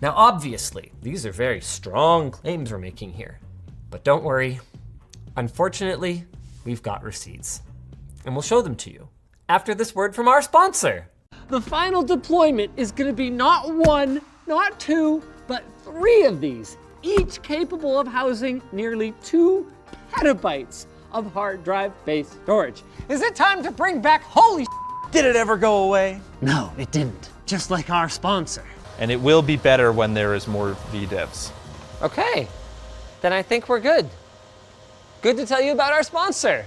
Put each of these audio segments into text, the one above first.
Now, obviously, these are very strong claims we're making here, but don't worry. Unfortunately, we've got receipts, and we'll show them to you after this word from our sponsor. The final deployment is gonna be not one, not two, but 3 of these, each capable of housing nearly 2 petabytes of hard drive-based storage. Is it time to bring back holy Did it ever go away? No, it didn't, just like our sponsor. And it will be better when there is more VDevs. Okay, then I think we're good. Good to tell you about our sponsor.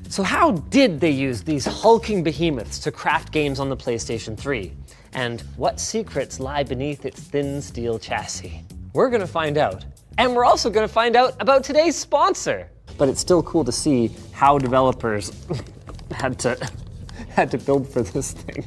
So how did they use these hulking behemoths to craft games on the PlayStation 3? And what secrets lie beneath its thin steel chassis? We're gonna find out. And we're also gonna find out about today's sponsor. But it's still cool to see how developers had to build for this thing.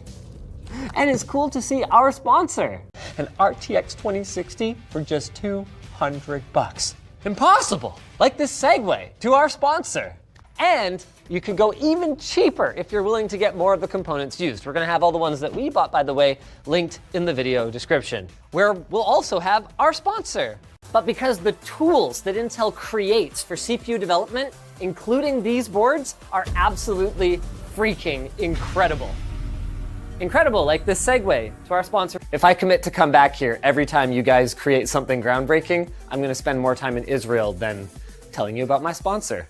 And it's cool to see our sponsor, an RTX 2060 for just $200. Impossible, like this Segue to our sponsor. And you could go even cheaper if you're willing to get more of the components used. We're gonna have all the ones that we bought, by the way, linked in the video description, where we'll also have our sponsor. But because the tools that Intel creates for CPU development, including these boards, are absolutely freaking incredible. Incredible, like this Segue to our sponsor. If I commit to come back here every time you guys create something groundbreaking, I'm gonna spend more time in Israel than telling you about my sponsor.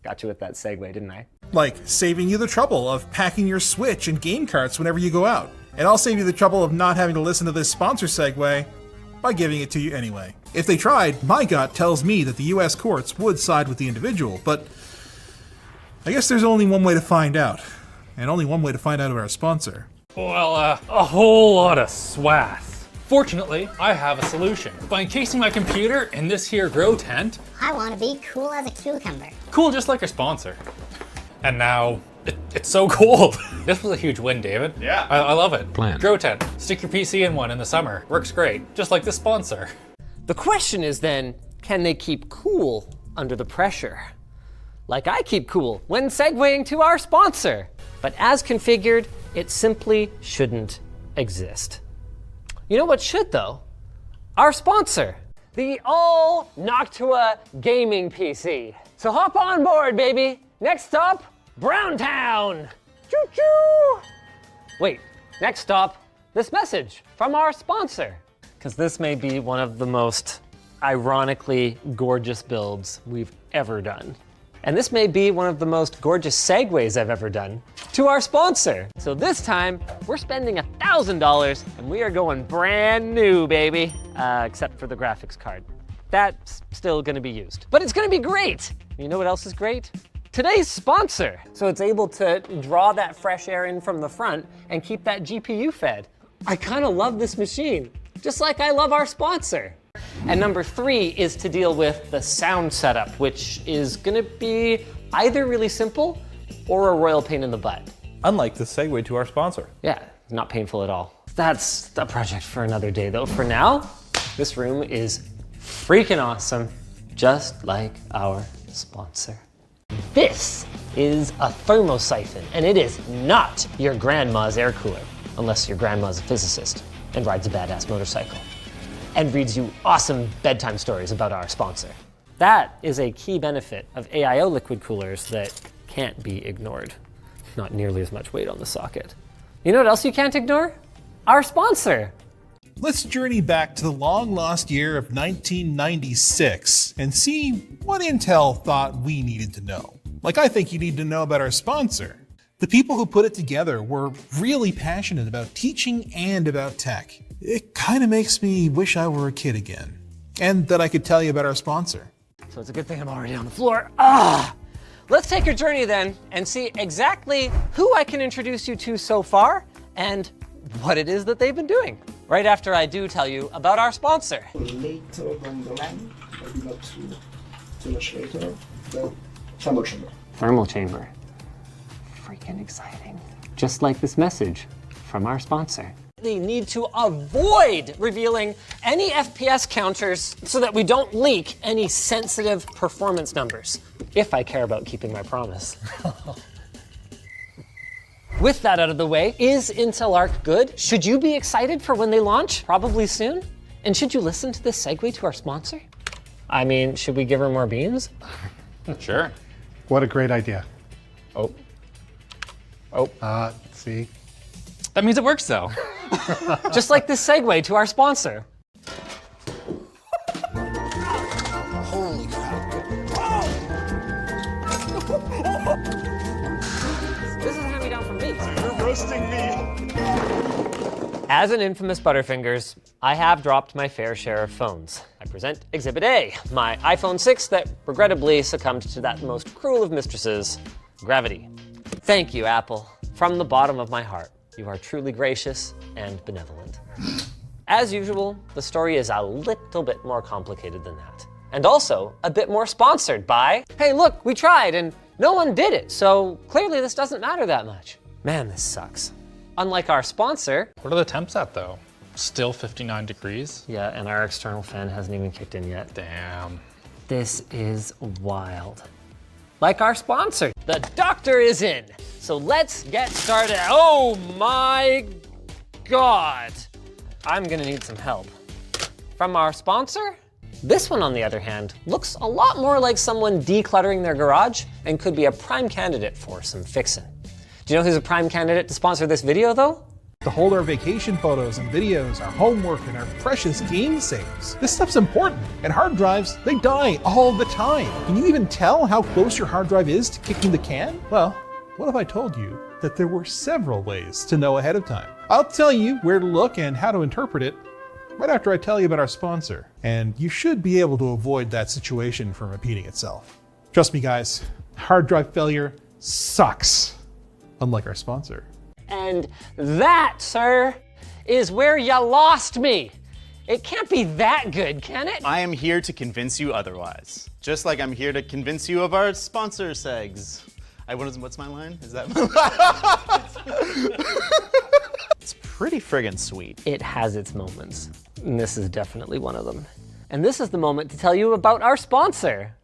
Got you with that Segue, didn't I? Like saving you the trouble of packing your Switch and game carts whenever you go out. And I'll save you the trouble of not having to listen to this sponsor Segue by giving it to you anyway. If they tried, my gut tells me that the US courts would side with the individual, but I guess there's only one way to find out. And only one way to find out about our sponsor. Well, a whole lot of swath. Fortunately, I have a solution. By encasing my computer in this here grow tent. I want to be cool as a cucumber. Cool just like our sponsor. And now, it's so cold. This was a huge win, David. Yeah. I love it. Plan. Grow tent. Stick your PC in one in the summer. Works great, just like this sponsor. The question is then, can they keep cool under the pressure? Like I keep cool when segueing to our sponsor. But as configured, it simply shouldn't exist. You know what should though? Our sponsor, the all Noctua gaming PC. So hop on board, baby. Next stop, Browntown. Choo-choo. Wait, next stop, this message from our sponsor. Because this may be one of the most ironically gorgeous builds we've ever done. And this may be one of the most gorgeous segues I've ever done to our sponsor. So this time, we're spending $1,000 and we are going brand new, baby. Except for the graphics card. That's still gonna be used. But it's gonna be great. You know what else is great? Today's sponsor. So it's able to draw that fresh air in from the front and keep that GPU fed. I kinda love this machine, just like I love our sponsor. And number 3 is to deal with the sound setup, which is gonna be either really simple or a royal pain in the butt. Unlike the Segue to our sponsor. Yeah, not painful at all. That's a project for another day though. For now, this room is freaking awesome, just like our sponsor. This is a thermosiphon, and it is not your grandma's air cooler, unless your grandma's a physicist and rides a badass motorcycle and reads you awesome bedtime stories about our sponsor. That is a key benefit of AIO liquid coolers that can't be ignored. Not nearly as much weight on the socket. You know what else you can't ignore? Our sponsor. Let's journey back to the long-lost year of 1996 and see what Intel thought we needed to know. Like I think you need to know about our sponsor. The people who put it together were really passionate about teaching and about tech. It kind of makes me wish I were a kid again, and that I could tell you about our sponsor. So it's a good thing I'm already on the floor. Let's take a journey then and see exactly who I can introduce you to so far and what it is that they've been doing. Right after I do tell you about our sponsor. Later down the line, maybe not too much later, the thermal chamber. Thermal chamber. Freaking exciting. Just like this message from our sponsor. They need to avoid revealing any FPS counters so that we don't leak any sensitive performance numbers, if I care about keeping my promise. With that out of the way, is Intel Arc good? Should you be excited for when they launch? Probably soon. And should you listen to this segue to our sponsor? I mean, should we give her more beans? Sure. What a great idea. Oh. See? That means it works though. Just like this segue to our sponsor. Holy crap. This is a hand-me-down from me. You're roasting me. As an infamous Butterfingers, I have dropped my fair share of phones. I present Exhibit A, my iPhone 6 that regrettably succumbed to that most cruel of mistresses, gravity. Thank you, Apple. From the bottom of my heart, you are truly gracious and benevolent. As usual, the story is a little bit more complicated than that. And also a bit more sponsored by, hey look, we tried and no one did it, so clearly this doesn't matter that much. Man, this sucks. Unlike our sponsor. What are the temps at though? Still 59 degrees? Yeah, and our external fan hasn't even kicked in yet. Damn. This is wild. Like our sponsor, the doctor is in. So let's get started. Oh my God. I'm gonna need some help. From our sponsor? This one, on the other hand, looks a lot more like someone decluttering their garage and could be a prime candidate for some fixing. Do you know who's a prime candidate to sponsor this video though? To hold our vacation photos and videos, our homework, and our precious game saves. This stuff's important, and hard drives, they die all the time. Can you even tell how close your hard drive is to kicking the can? Well, what if I told you that there were several ways to know ahead of time? I'll tell you where to look and how to interpret it right after I tell you about our sponsor. And you should be able to avoid that situation from repeating itself. Trust me guys, hard drive failure sucks, unlike our sponsor. And that, sir, is where you lost me. It can't be that good, can it? I am here to convince you otherwise. Just like I'm here to convince you of our sponsor, Segues. What's my line? Is that my line? It's pretty friggin' sweet. It has its moments, and this is definitely one of them. And this is the moment to tell you about our sponsor.